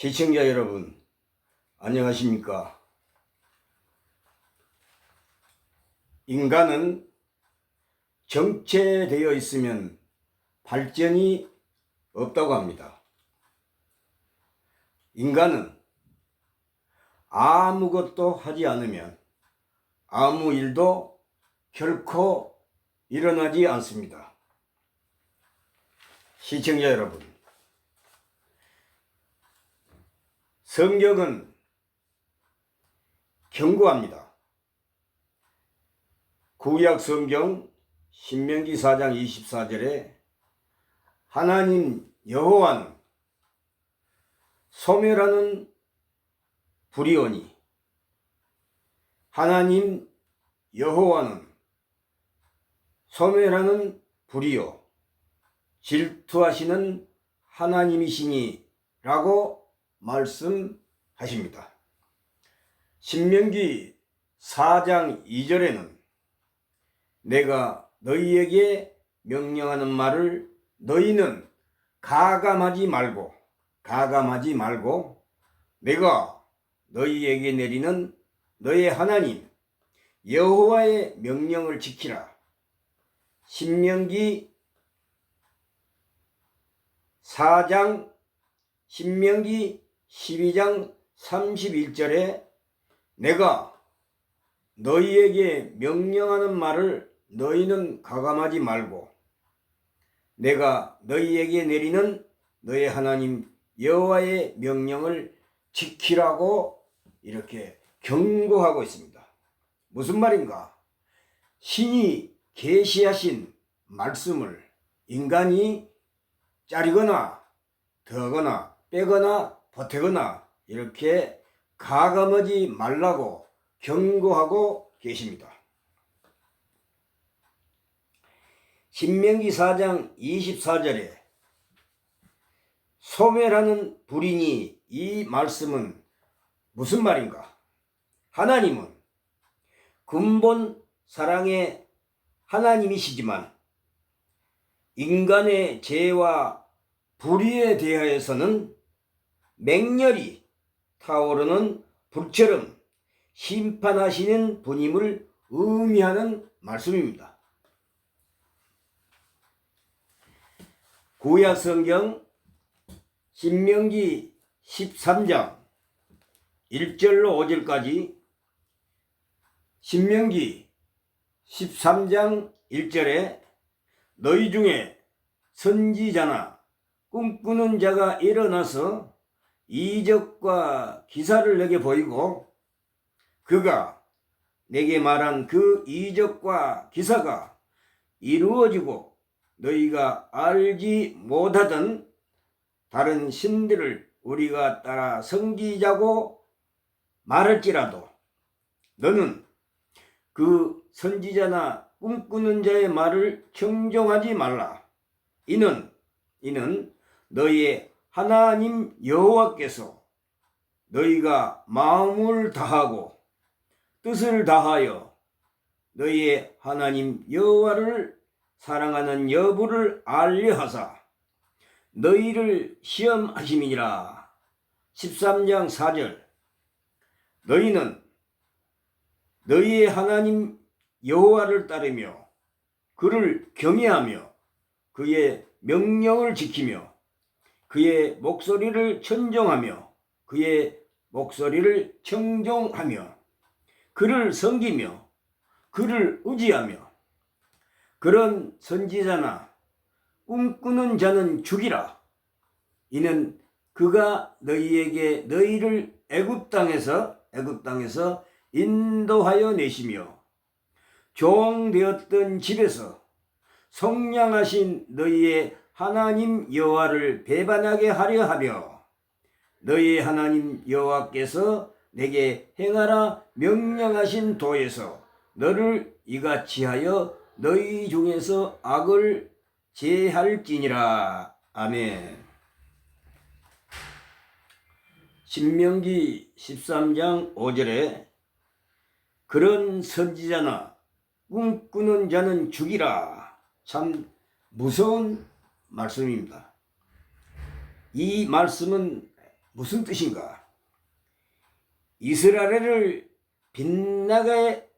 시청자 여러분, 안녕하십니까? 인간은 정체되어 있으면 발전이 없다고 합니다. 인간은 아무것도 하지 않으면 아무 일도 결코 일어나지 않습니다. 시청자 여러분, 성경은 경고합니다. 구약 성경 신명기 4장 24절에 하나님 여호와는 소멸하는 불이오니, 하나님 여호와는 소멸하는 불이요 질투하시는 하나님이시니 라고 말씀하십니다. 신명기 4장 2절에는 내가 너희에게 명령하는 말을 너희는 가감하지 말고 내가 너희에게 내리는 너희 하나님 여호와의 명령을 지키라. 신명기 4장 신명기 12장 31절에 내가 너희에게 명령하는 말을 너희는 가감하지 말고 내가 너희에게 내리는 너희 하나님 여호와의 명령을 지키라고 이렇게 경고하고 있습니다. 무슨 말인가? 신이 계시하신 말씀을 인간이 자르거나 더하거나 빼거나 보태거나 이렇게 가감하지 말라고 경고하고 계십니다. 신명기 4장 24절에 소멸하는 불이니, 이 말씀은 무슨 말인가? 하나님은 근본 사랑의 하나님이시지만 인간의 죄와 불의에 대하여서는 맹렬히 타오르는 불처럼 심판하시는 분임을 의미하는 말씀입니다. 구약 성경 신명기 13장 1절로 5절까지, 신명기 13장 1절에 너희 중에 선지자나 꿈꾸는 자가 일어나서 이적과 기사를 내게 보이고 그가 내게 말한 그 이적과 기사가 이루어지고 너희가 알지 못하던 다른 신들을 우리가 따라 섬기자고 말할지라도 너는 그 선지자나 꿈꾸는 자의 말을 청종하지 말라. 이는 너희의 하나님 여호와께서 너희가 마음을 다하고 뜻을 다하여 너희의 하나님 여호와를 사랑하는 여부를 알려하사 너희를 시험하심이니라. 13장 4절 너희는 너희의 하나님 여호와를 따르며 그를 경외하며 그의 명령을 지키며 그의 목소리를 천정하며 그의 목소리를 청종하며 그를 섬기며 그를 의지하며 그런 선지자나 꿈꾸는 자는 죽이라. 이는 그가 너희에게 너희를 애굽 땅에서 인도하여 내시며 종되었던 집에서 속량하신 너희의 하나님 여호와를 배반하게 하려 하며 너희의 하나님 여호와께서 내게 행하라 명령하신 도에서 너를 이같이 하여 너희 중에서 악을 제할지니라. 아멘. 신명기 13장 5절에 그런 선지자나 꿈꾸는 자는 죽이라. 참 무서운 말씀입니다. 이 말씀은 무슨 뜻인가? 이스라엘을 빛나게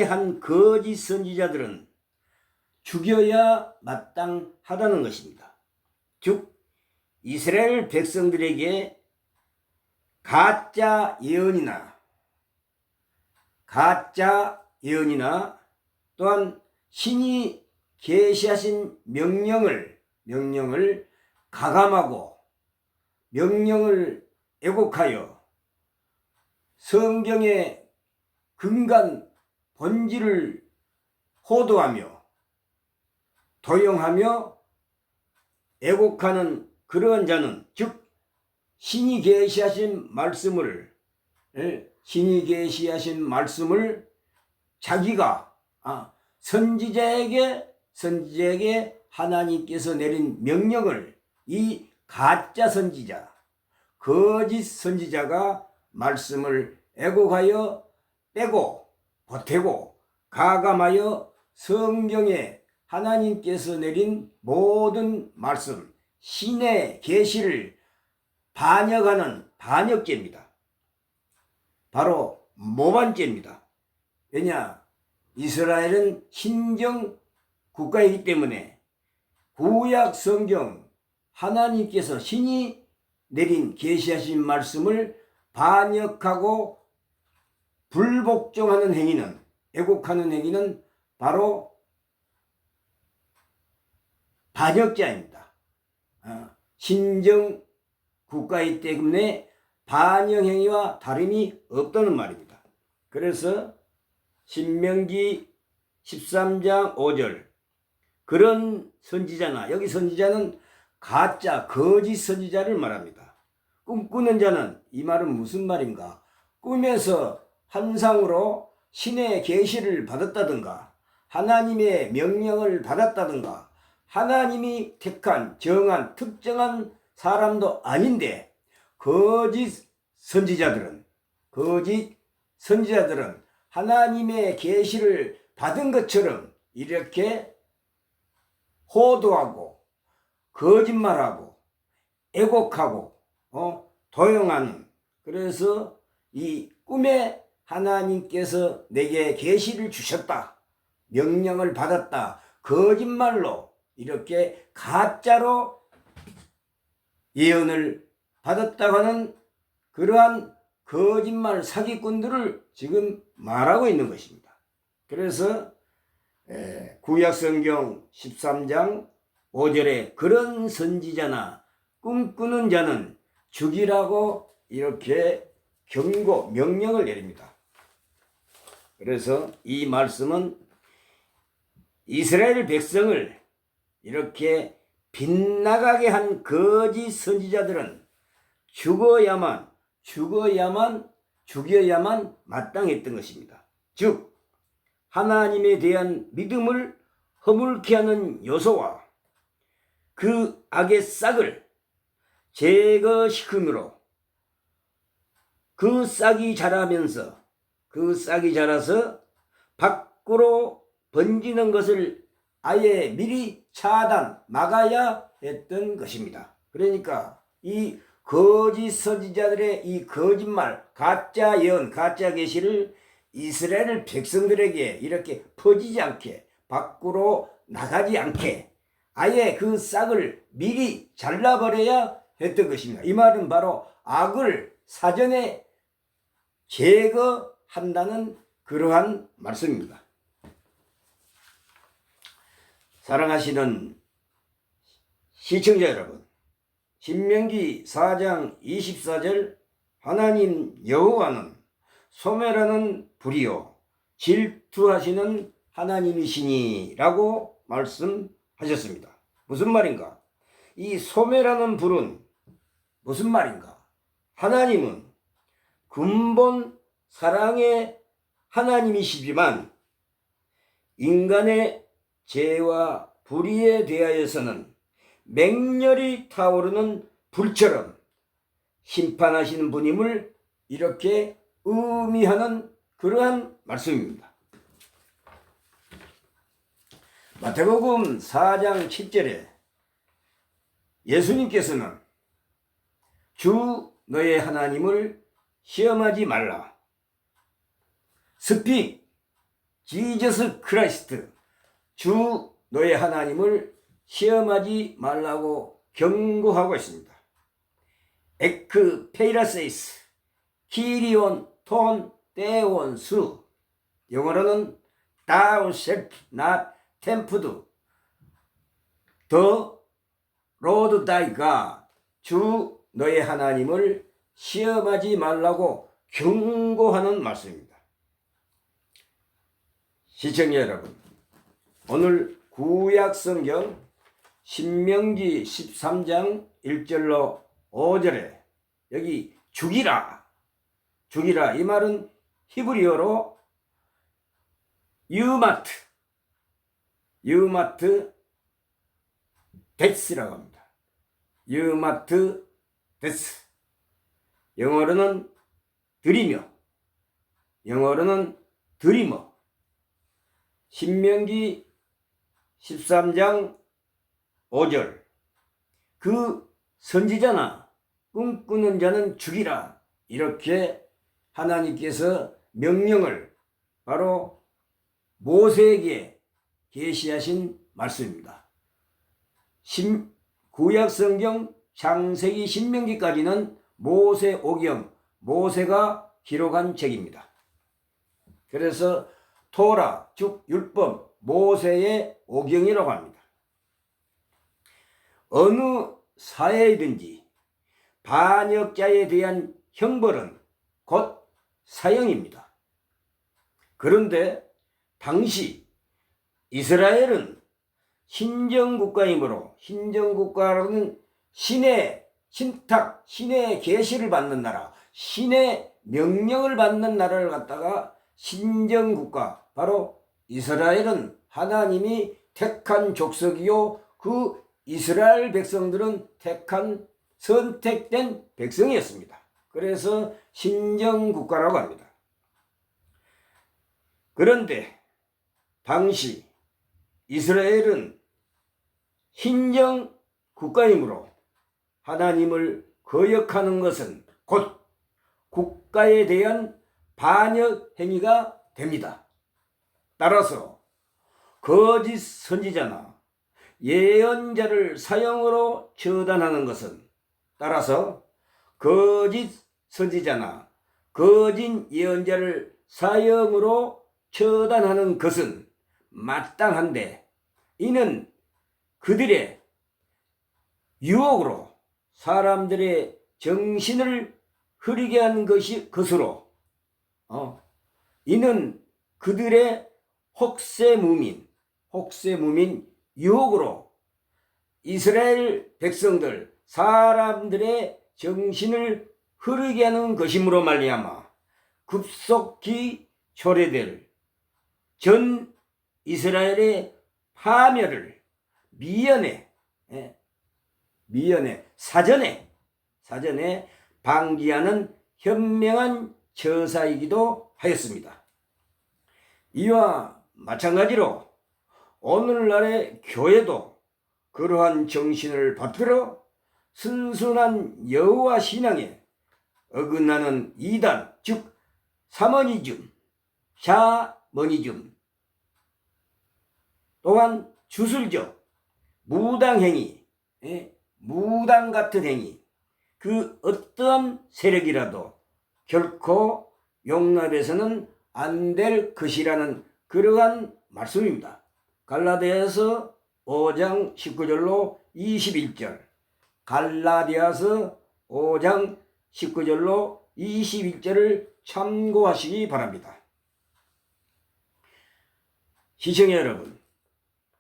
한 거짓 선지자들은 죽여야 마땅하다는 것입니다. 즉 이스라엘 백성들에게 가짜 예언이나 또한 신이 계시하신 명령을 가감하고 명령을 왜곡하여 성경의 근간 본질을 호도하며 도용하며 왜곡하는 그러한 자는 즉 신이 계시하신 말씀을 자기가 선지자에게 하나님께서 내린 명령을 이 가짜 선지자, 거짓 선지자가 말씀을 왜곡하여 빼고 보태고 가감하여 성경에 하나님께서 내린 모든 말씀, 신의 계시를 반역하는 반역죄입니다. 바로 모반죄입니다. 왜냐? 이스라엘은 신정 국가이기 때문에 구약 성경 하나님께서 신이 내린 계시하신 말씀을 반역하고 불복종하는 행위는, 왜곡하는 행위는 바로 반역죄입니다. 신정 국가이기 때문에 반역 행위와 다름이 없다는 말입니다. 그래서 신명기 13장 5절 그런 선지자나, 여기 선지자는 가짜 거짓 선지자를 말합니다. 꿈꾸는 자는, 이 말은 무슨 말인가? 꿈에서 환상으로 신의 계시를 받았다든가 하나님의 명령을 받았다든가 하나님이 택한 정한 특정한 사람도 아닌데 거짓 선지자들은 하나님의 계시를 받은 것처럼 이렇게 호도하고 거짓말하고 왜곡하고 도용하는, 그래서 이 꿈에 하나님께서 내게 계시를 주셨다, 명령을 받았다, 거짓말로 이렇게 가짜로 예언을 받았다고 하는 그러한 거짓말 사기꾼들을 지금 말하고 있는 것입니다. 그래서 구약성경 13장 5절에 그런 선지자나 꿈꾸는 자는 죽이라고 이렇게 경고, 명령을 내립니다. 그래서 이 말씀은 이스라엘 백성을 이렇게 빗나가게 한 거짓 선지자들은 죽여야만 마땅했던 것입니다. 즉 하나님에 대한 믿음을 허물게 하는 요소와 그 악의 싹을 제거시킴으로 그 싹이 자라서 밖으로 번지는 것을 아예 미리 막아야 했던 것입니다. 그러니까 이 거짓 선지자들의 이 거짓말, 가짜 예언, 가짜 계시를 이스라엘 백성들에게 이렇게 퍼지지 않게, 밖으로 나가지 않게 아예 그 싹을 미리 잘라버려야 했던 것입니다. 이 말은 바로 악을 사전에 제거한다는 그러한 말씀입니다. 사랑하시는 시청자 여러분, 신명기 4장 24절 하나님 여호와는 소멸하는 불이요 질투하시는 하나님이시니 라고 말씀하셨습니다. 무슨 말인가? 이 소멸하는 불은 무슨 말인가? 하나님은 근본 사랑의 하나님이시지만 인간의 죄와 불의에 대하여서는 맹렬히 타오르는 불처럼 심판하시는 분임을 이렇게 의미하는 그러한 말씀입니다. 마태복음 4장 7절에 예수님께서는 주 너의 하나님을 시험하지 말라. 스픽 지저스 크라이스트, 주 너의 하나님을 시험하지 말라고 경고하고 있습니다. 에크 페이라세이스, 키리온 톤 떼온 수, 영어로는 thou shalt not tempt the Lord thy God, 주 너의 하나님을 시험하지 말라고 경고하는 말씀입니다. 시청자 여러분, 오늘 구약성경 신명기 13장 1절로 5절에 여기 죽이라 이 말은 히브리어로 유마트 데스라고 합니다. 유마트 데스, 영어로는 드리머. 신명기 13장 5절, 그 선지자나 꿈꾸는 자는 죽이라, 이렇게 하나님께서 명령을 바로 모세에게 계시하신 말씀입니다. 구약성경 창세기 신명기까지는 모세 오경, 모세가 기록한 책입니다. 그래서 토라, 즉 율법, 모세의 오경이라고 합니다. 어느 사회이든지 반역자에 대한 형벌은 곧 사형입니다. 그런데 당시 이스라엘은 신정국가이므로, 신정국가라는 신의 신탁, 신의 계시를 받는 나라, 신의 명령을 받는 나라를 갖다가 신정국가, 바로 이스라엘은 하나님이 택한 족속이요, 그 이스라엘 백성들은 선택된 백성이었습니다. 그래서 신정국가라고 합니다. 그런데 당시 이스라엘은 신정국가이므로 하나님을 거역하는 것은 곧 국가에 대한 반역 행위가 됩니다. 따라서 거짓 선지자나 예언자를 사형으로 처단하는 것은, 따라서 거짓 선지자나 거짓 예언자를 사형으로 처단하는 것은 마땅한데, 이는 그들의 유혹으로 사람들의 정신을 흐리게 한 것으로, 이는 그들의 혹세무민 유혹으로 이스라엘 백성들, 사람들의 정신을 흐르게 하는 것이므로 말미암아 급속히 초래될 전 이스라엘의 파멸을 미연에 사전에 방지하는 현명한 처사이기도 하였습니다. 이와 마찬가지로 오늘날의 교회도 그러한 정신을 받들어 순순한 여호와 신앙에 어긋나는 이단, 즉 사머니즘, 샤머니즘, 또한 주술적, 무당행위, 무당 같은 행위, 그 어떠한 세력이라도 결코 용납해서는 안 될 것이라는 그러한 말씀입니다. 갈라디아서 5장 19절로 21절, 갈라디아서 5장 19절로 21절을 참고하시기 바랍니다. 시청자 여러분,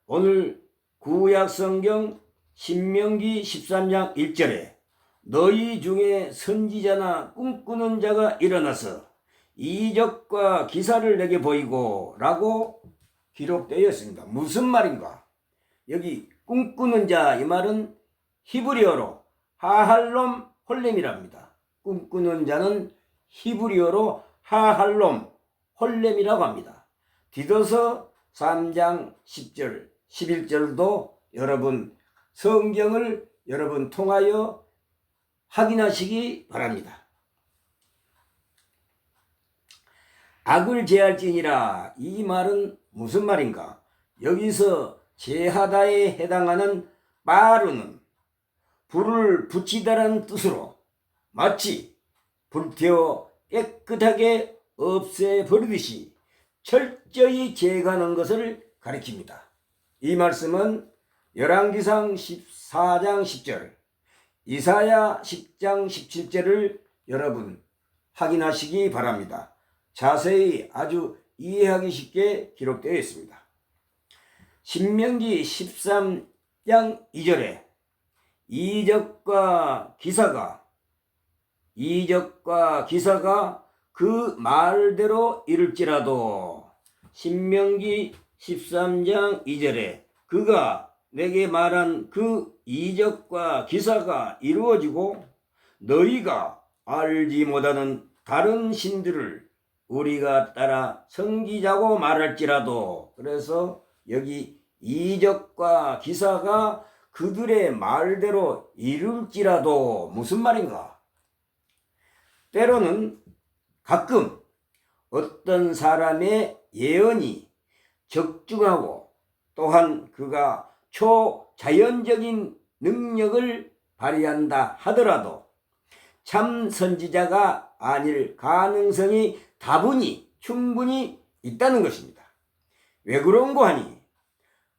오늘 구약성경 신명기 13장 1절에 너희 중에 선지자나 꿈꾸는 자가 일어나서 이적과 기사를 내게 보이고 라고 기록되어 있습니다. 무슨 말인가? 여기 꿈꾸는 자, 이 말은 히브리어로 하할롬 홀렘이랍니다. 꿈꾸는 자는 히브리어로 하할롬 홀렘이라고 합니다. 디도서 3장 10절 11절도 여러분 성경을 통하여 확인하시기 바랍니다. 악을 제할지니라, 이 말은 무슨 말인가? 여기서 제하다에 해당하는 빠루는 불을 붙이다라는 뜻으로 마치 불태워 깨끗하게 없애버리듯이 철저히 제거하는 것을 가리킵니다. 이 말씀은 열왕기상 14장 10절, 이사야 10장 17절을 여러분 확인하시기 바랍니다. 자세히 아주 이해하기 쉽게 기록되어 있습니다. 신명기 13장 2절에 이적과 기사가 그 말대로 이룰지라도, 신명기 13장 2절에 그가 내게 말한 그 이적과 기사가 이루어지고 너희가 알지 못하는 다른 신들을 우리가 따라 섬기자고 말할지라도, 그래서 여기 이적과 기사가 그들의 말대로 이룰지라도 무슨 말인가? 때로는 가끔 어떤 사람의 예언이 적중하고 또한 그가 초자연적인 능력을 발휘한다 하더라도 참 선지자가 아닐 가능성이 다분히 충분히 있다는 것입니다. 왜 그런고 하니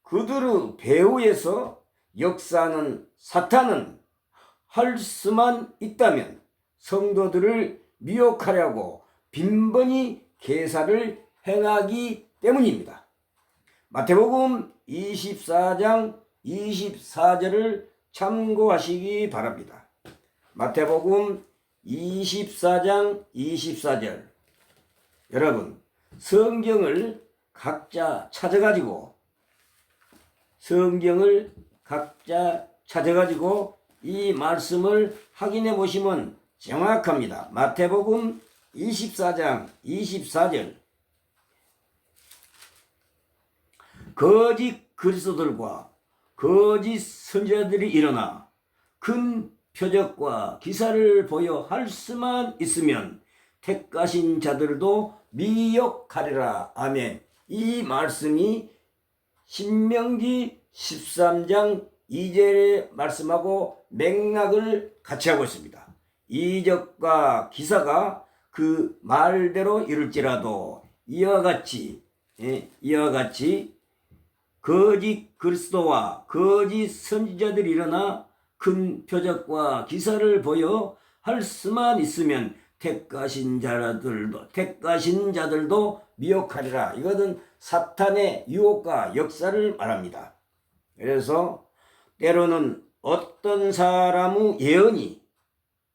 그들의 배후에서 역사하는 사탄은 할 수만 있다면 성도들을 미혹하려고 빈번히 계사를 행하기 때문입니다. 마태복음 24장 24절을 참고하시기 바랍니다. 마태복음 24장 24절. 여러분, 성경을 각자 찾아가지고 이 말씀을 확인해 보시면 정확합니다. 마태복음 24장 24절. 거짓 그리스도들과 거짓 선지자들이 일어나 큰 표적과 기사를 보여 할 수만 있으면 택하신 자들도 미혹하리라. 아멘. 이 말씀이 신명기 13장 2절의 말씀하고 맥락을 같이 하고 있습니다. 이적과 기사가 그 말대로 이룰지라도 이와 같이 거짓 그리스도와 거짓 선지자들이 일어나 큰 표적과 기사를 보여 할 수만 있으면 택하신 자들도 미혹하리라. 이것은 사탄의 유혹과 역사를 말합니다. 그래서 때로는 어떤 사람의 예언이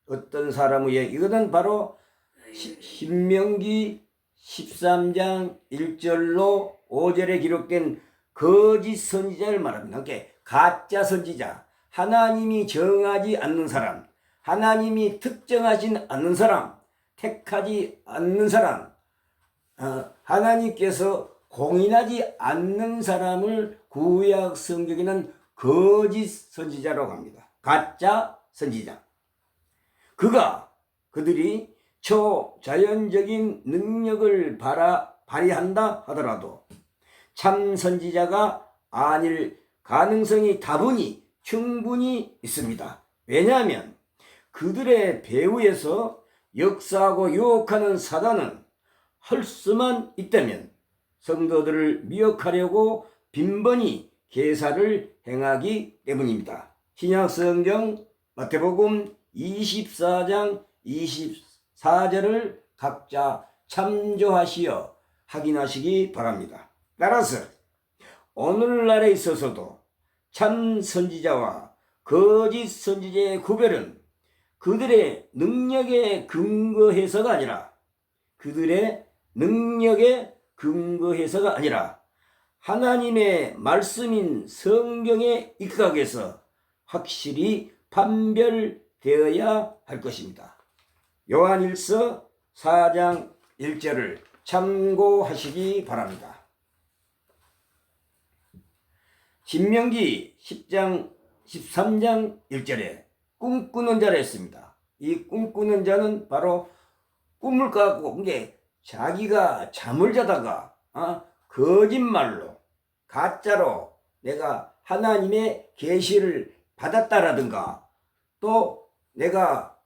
이것은 바로 신명기 13장 1절로 5절에 기록된 거짓 선지자를 말합니다. 그러니까 가짜 선지자, 하나님이 정하지 않는 사람, 하나님이 특정하지 않는 사람, 택하지 않는 사람, 하나님께서 공인하지 않는 사람을 구약 성경에는 거짓 선지자라고 합니다. 가짜 선지자. 그들이 초자연적인 능력을 발휘한다 하더라도 참 선지자가 아닐 가능성이 다분히 충분히 있습니다. 왜냐하면 그들의 배후에서 역사하고 유혹하는 사단은 할 수만 있다면 성도들을 미혹하려고 빈번히 계사를 행하기 때문입니다. 신약성경 마태복음 24장 24절을 각자 참조하시어 확인하시기 바랍니다. 따라서 오늘날에 있어서도 참 선지자와 거짓 선지자의 구별은 그들의 능력에 근거해서가 아니라 하나님의 말씀인 성경에 입각해서 확실히 판별되어야 할 것입니다. 요한일서 4장 1절을 참고하시기 바랍니다. 신명기 13장 1절에 꿈꾸는 자라 했습니다. 이 꿈꾸는 자는 바로 꿈을 꿔갖고 이게 자기가 잠을 자다가 거짓말로 가짜로 내가 하나님의 계시를 받았다라든가 또 내가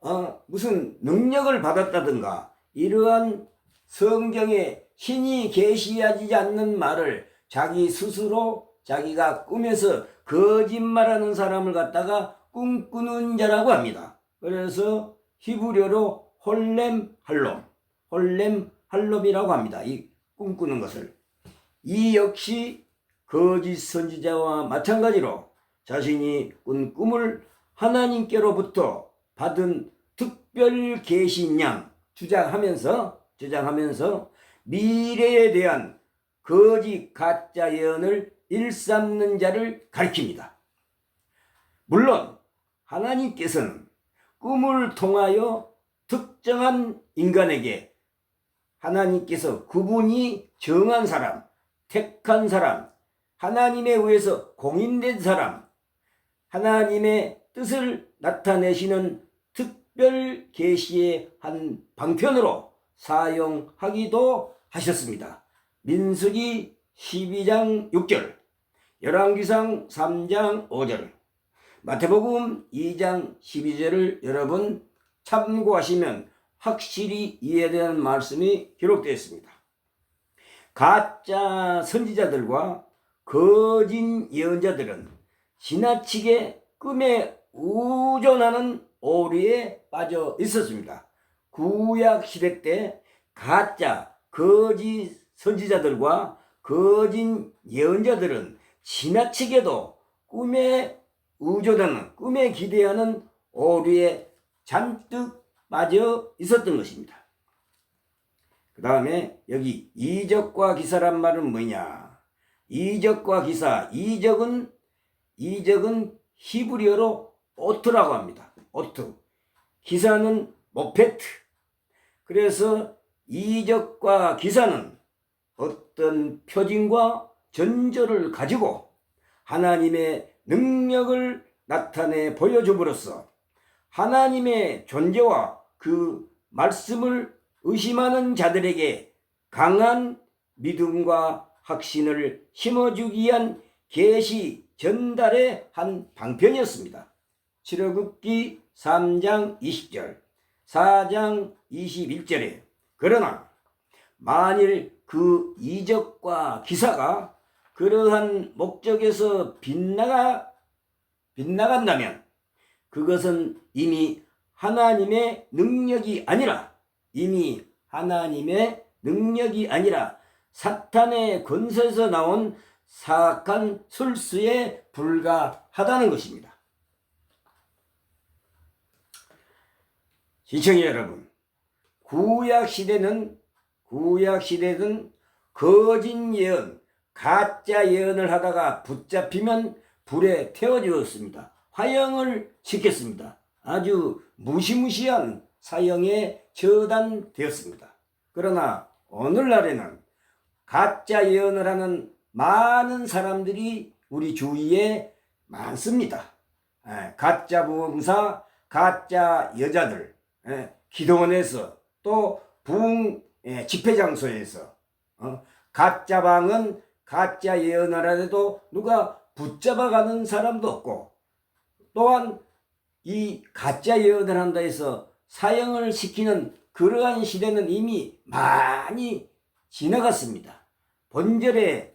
무슨 능력을 받았다든가 이러한 성경에 신이 계시하지 않는 말을 자기 스스로 자기가 꿈에서 거짓말하는 사람을 갖다가 꿈꾸는 자라고 합니다. 그래서 히브리어로 홀렘 할롬이라고 합니다. 이 꿈꾸는 것을. 이 역시 거짓 선지자와 마찬가지로 자신이 꾼 꿈을 하나님께로부터 받은 특별 계시인 양 주장하면서 미래에 대한 거짓 가짜 예언을 일삼는 자를 가리킵니다. 물론 하나님께서는 꿈을 통하여 특정한 인간에게 하나님께서 그분이 정한 사람, 택한 사람, 하나님에 의해서 공인된 사람, 하나님의 뜻을 나타내시는 특별 계시의 한 방편으로 사용하기도 하셨습니다. 민수기 12장 6절, 열왕기상 3장 5절, 마태복음 2장 12절을 여러분 참고하시면 확실히 이해되는 말씀이 기록되어 있습니다. 가짜 선지자들과 거짓 예언자들은 지나치게 꿈에 의존하는 오류에 빠져 있었습니다. 구약 시대 때 가짜 거짓 선지자들과 거짓 예언자들은 지나치게도 꿈에 의존하는, 꿈에 기대하는 오류에 잔뜩 빠져 있었던 것입니다. 그 다음에 여기 이적과 기사란 말은 뭐냐? 이적과 기사, 이적은 히브리어로 오트라고 합니다. 오트. 기사는 모페트. 그래서 이적과 기사는 어떤 표징과 전조를 가지고 하나님의 능력을 나타내 보여줌으로써 하나님의 존재와 그 말씀을 의심하는 자들에게 강한 믿음과 확신을 심어주기 위한 계시 전달의 한 방편이었습니다. 출애굽기 3장 20절, 4장 21절에 그러나 만일 그 이적과 기사가 그러한 목적에서 빗나간다면 그것은 이미 하나님의 능력이 아니라 사탄의 권세에서 나온 사악한 술수에 불과하다는 것입니다. 시청자 여러분, 구약 시대는 거짓 예언, 가짜 예언을 하다가 붙잡히면 불에 태워주었습니다. 화형을 시켰습니다. 아주 무시무시한 사형에 처단되었습니다. 그러나 오늘날에는 가짜 예언을 하는 많은 사람들이 우리 주위에 많습니다. 가짜 부흥사, 가짜 여자들, 기도원에서 또 부흥 집회 장소에서 가짜 방은 가짜 예언을 하더라도 누가 붙잡아가는 사람도 없고 또한 이 가짜 예언을 한다 해서 사형을 시키는 그러한 시대는 이미 많이 지나갔습니다. 본절에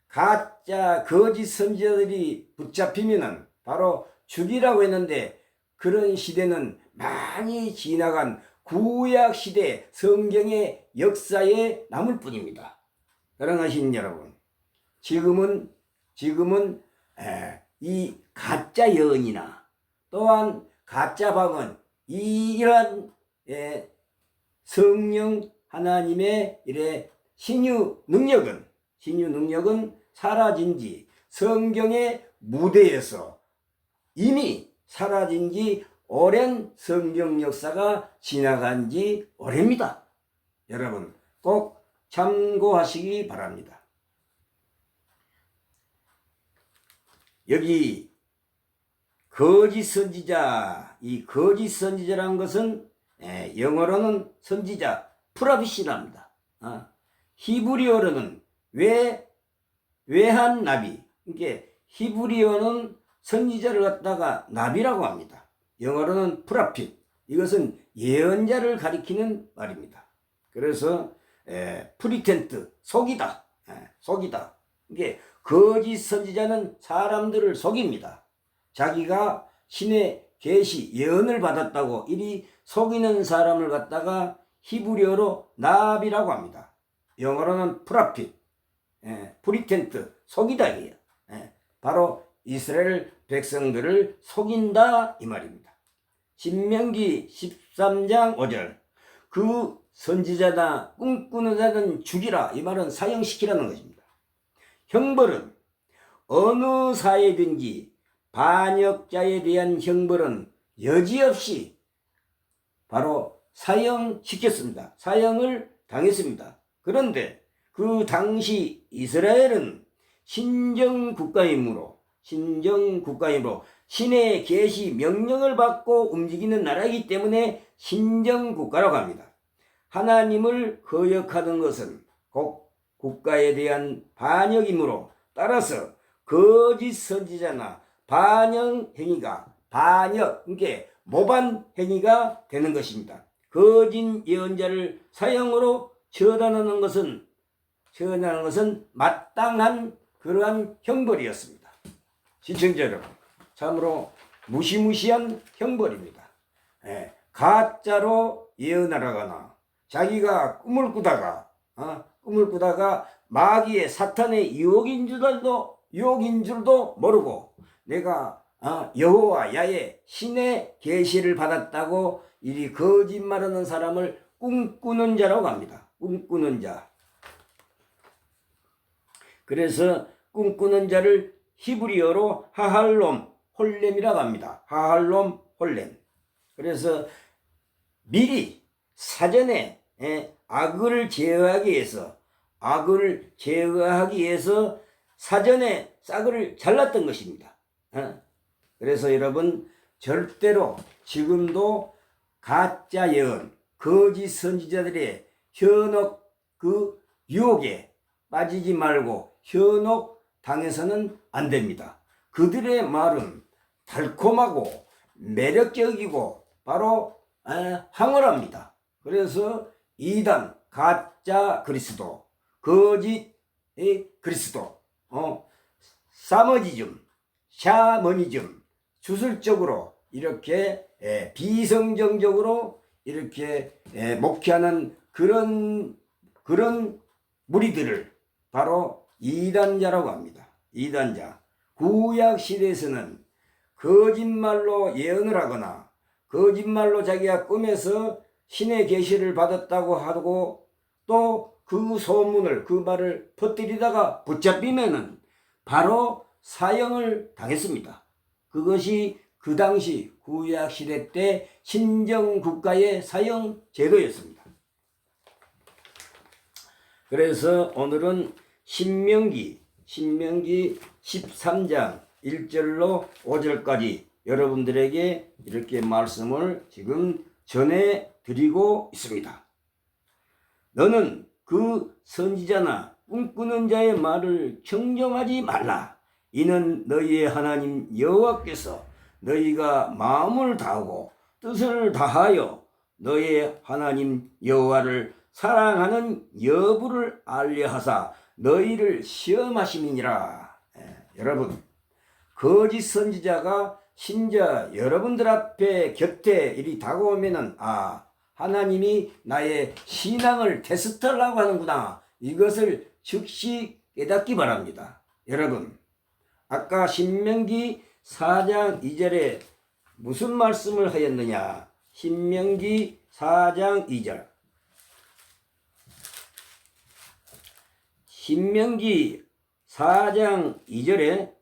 가짜 거짓 선지자들이 붙잡히면은 바로 죽이라고 했는데 그런 시대는 많이 지나간 구약 시대 성경의 역사에 남을 뿐입니다. 사랑하시는 여러분, 지금은 이 가짜 예언이나 또한 가짜 방언 이러한 성령 하나님의 신유 능력은 사라진 지 성경의 무대에서 이미 사라진 지 오랜 성경 역사가 지나간 지 오래입니다. 여러분 꼭 참고하시기 바랍니다. 여기 거짓 선지자, 이 거짓 선지자라는 것은 영어로는 선지자 프라빗이랍니다. 히브리어로는 외한 나비. 이게 히브리어는 선지자를 갖다가 나비라고 합니다. 영어로는 프라핏. 이것은 예언자를 가리키는 말입니다. 그래서 프리텐트, 속이다. 속이다. 이게 거짓 선지자는 사람들을 속입니다. 자기가 신의 계시, 예언을 받았다고 이리 속이는 사람을 갖다가 히브리어로 나비라고 합니다. 영어로는 프라핏, 프리텐트, 속이다 이에요. 바로 이스라엘 백성들을 속인다 이 말입니다. 신명기 13장 5절 그 선지자나 꿈꾸는 자는 죽이라 이 말은 사형시키라는 것입니다. 형벌은 어느 사회든지 반역자에 대한 형벌은 여지없이 바로 사형시켰습니다. 사형을 당했습니다. 그런데 그 당시 이스라엘은 신정국가이므로 신의 계시 명령을 받고 움직이는 나라이기 때문에 신정국가라고 합니다. 하나님을 거역하는 것은 곧 국가에 대한 반역이므로 따라서 거짓 선지자나 반역 행위가 그러니까 모반 행위가 되는 것입니다. 거짓 예언자를 사형으로 처단하는 것은 마땅한 그러한 형벌이었습니다. 시청자 여러분, 참으로 무시무시한 형벌입니다. 가짜로 예언하거나 자기가 꿈을 꾸다가 마귀의 사탄의 유혹인 줄도 모르고 내가 여호와 야훼 신의 계시를 받았다고 이리 거짓말하는 사람을 꿈꾸는 자라고 합니다. 꿈꾸는 자. 그래서 꿈꾸는 자를 히브리어로 하할롬 홀렘이라고 합니다. 하할롬 홀렘. 그래서 미리 사전에 악을 제어하기 위해서 사전에 싹을 잘랐던 것입니다. 그래서 여러분 절대로 지금도 가짜 예언, 거짓 선지자들의 현혹 그 유혹에 빠지지 말고 현혹 당해서는 안 됩니다. 그들의 말은 달콤하고 매력적이고 바로 황홀합니다. 그래서 이단, 가짜 그리스도, 거짓의 그리스도, 사머지즘, 샤머니즘, 주술적으로 이렇게 비성경적으로 이렇게 목회하는 그런 무리들을 바로 이단자라고 합니다. 이단자. 구약 시대에서는 거짓말로 예언을 하거나 거짓말로 자기가 꿈에서 신의 계시를 받았다고 하고 또 그 소문을 그 말을 퍼뜨리다가 붙잡히면은 바로 사형을 당했습니다. 그것이 그 당시 구약 시대 때 신정국가의 사형 제도였습니다. 그래서 오늘은 신명기 13장 1절로 5절까지 여러분들에게 이렇게 말씀을 지금 전해드리고 있습니다. 너는 그 선지자나 꿈꾸는 자의 말을 청정하지 말라. 이는 너희의 하나님 여호와께서 너희가 마음을 다하고 뜻을 다하여 너희의 하나님 여호와를 사랑하는 여부를 알려하사 너희를 시험하심이니라. 여러분, 거짓 선지자가 신자 여러분들 앞에 곁에 이리 다가오면은 하나님이 나의 신앙을 테스트하려고 하는구나. 이것을 즉시 깨닫기 바랍니다. 여러분, 아까 신명기 4장 2절에 무슨 말씀을 하였느냐? 신명기 4장 2절. 신명기 4장 2절에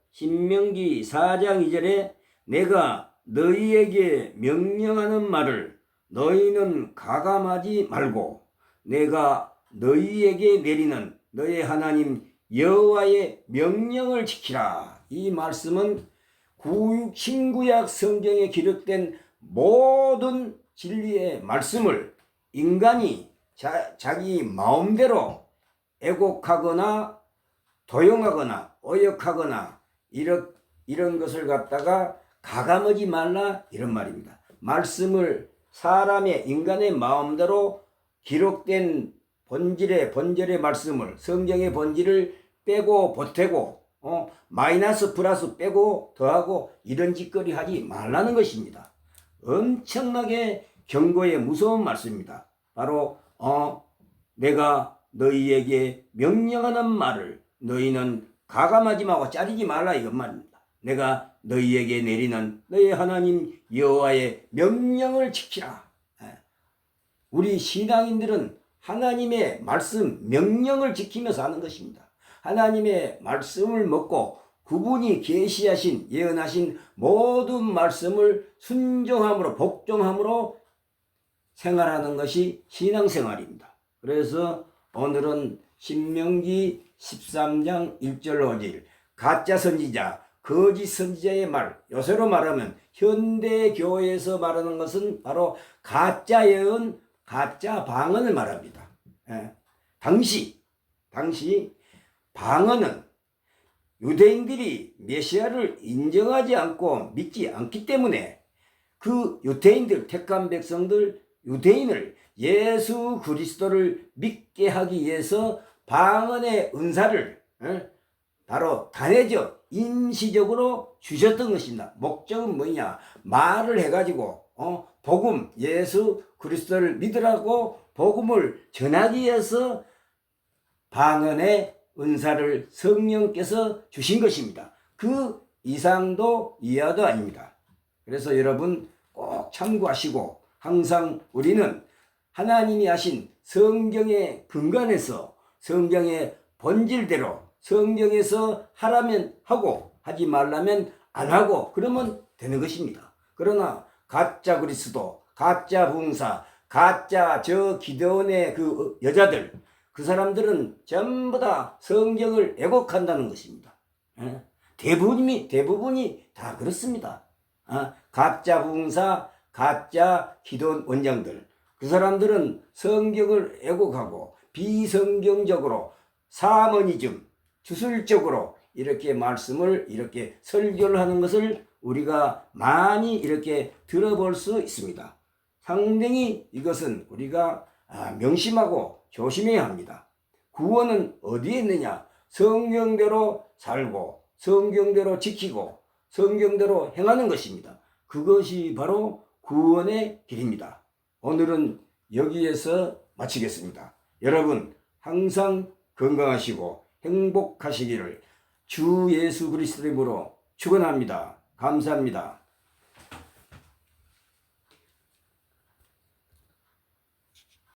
내가 너희에게 명령하는 말을 너희는 가감하지 말고 내가 너희에게 내리는 너희 하나님 여호와의 명령을 지키라. 이 말씀은 신구약 성경에 기록된 모든 진리의 말씀을 인간이 자기 마음대로 애곡하거나 도용하거나 어역하거나 이런 것을 갖다가 가감하지 말라, 이런 말입니다. 말씀을 사람의 인간의 마음대로 기록된 본질의 말씀을, 성경의 본질을 빼고 보태고 마이너스 플러스 빼고 더하고 이런 짓거리 하지 말라는 것입니다. 엄청나게 경고의 무서운 말씀입니다. 바로 내가 너희에게 명령하는 말을 너희는 가감하지 말고 짜리지 말라, 이것 말입니다. 내가 너희에게 내리는 너희 하나님 여호와의 명령을 지키라. 우리 신앙인들은 하나님의 말씀, 명령을 지키며 사는 것입니다. 하나님의 말씀을 먹고 그분이 계시하신, 예언하신 모든 말씀을 순종함으로, 복종함으로 생활하는 것이 신앙생활입니다. 그래서 오늘은 신명기 13장 1절 5절, 가짜 선지자, 거짓 선지자의 말, 요새로 말하면 현대 교회에서 말하는 것은 바로 가짜 예언, 가짜 방언을 말합니다. 당시 방언은 유대인들이 메시아를 인정하지 않고 믿지 않기 때문에 그 유대인들, 택한 백성들, 유대인을 예수 그리스도를 믿게 하기 위해서 방언의 은사를 바로 단회적, 임시적으로 주셨던 것입니다. 목적은 뭐냐? 말을 해가지고 복음, 예수 그리스도를 믿으라고 복음을 전하기 위해서 방언의 은사를 성령께서 주신 것입니다. 그 이상도 이하도 아닙니다. 그래서 여러분 꼭 참고하시고, 항상 우리는 하나님이 하신 성경의 근간에서, 성경의 본질대로, 성경에서 하라면 하고 하지 말라면 안 하고 그러면 되는 것입니다. 그러나 가짜 그리스도, 가짜 부흥사, 가짜 기드온의 그 여자들, 그 사람들은 전부 다 성경을 애곡한다는 것입니다. 대부분이 다 그렇습니다. 가짜 부흥사, 가짜 기도원 원장들, 그 사람들은 성경을 애곡하고 비성경적으로 사머니즘, 주술적으로 이렇게 말씀을, 이렇게 설교를 하는 것을 우리가 많이 이렇게 들어볼 수 있습니다. 상당히 이것은 우리가 명심하고 조심해야 합니다. 구원은 어디에 있느냐? 성경대로 살고 성경대로 지키고 성경대로 행하는 것입니다. 그것이 바로 구원의 길입니다. 오늘은 여기에서 마치겠습니다. 여러분 항상 건강하시고 행복하시기를 주 예수 그리스도 이름으로 축원합니다. 감사합니다.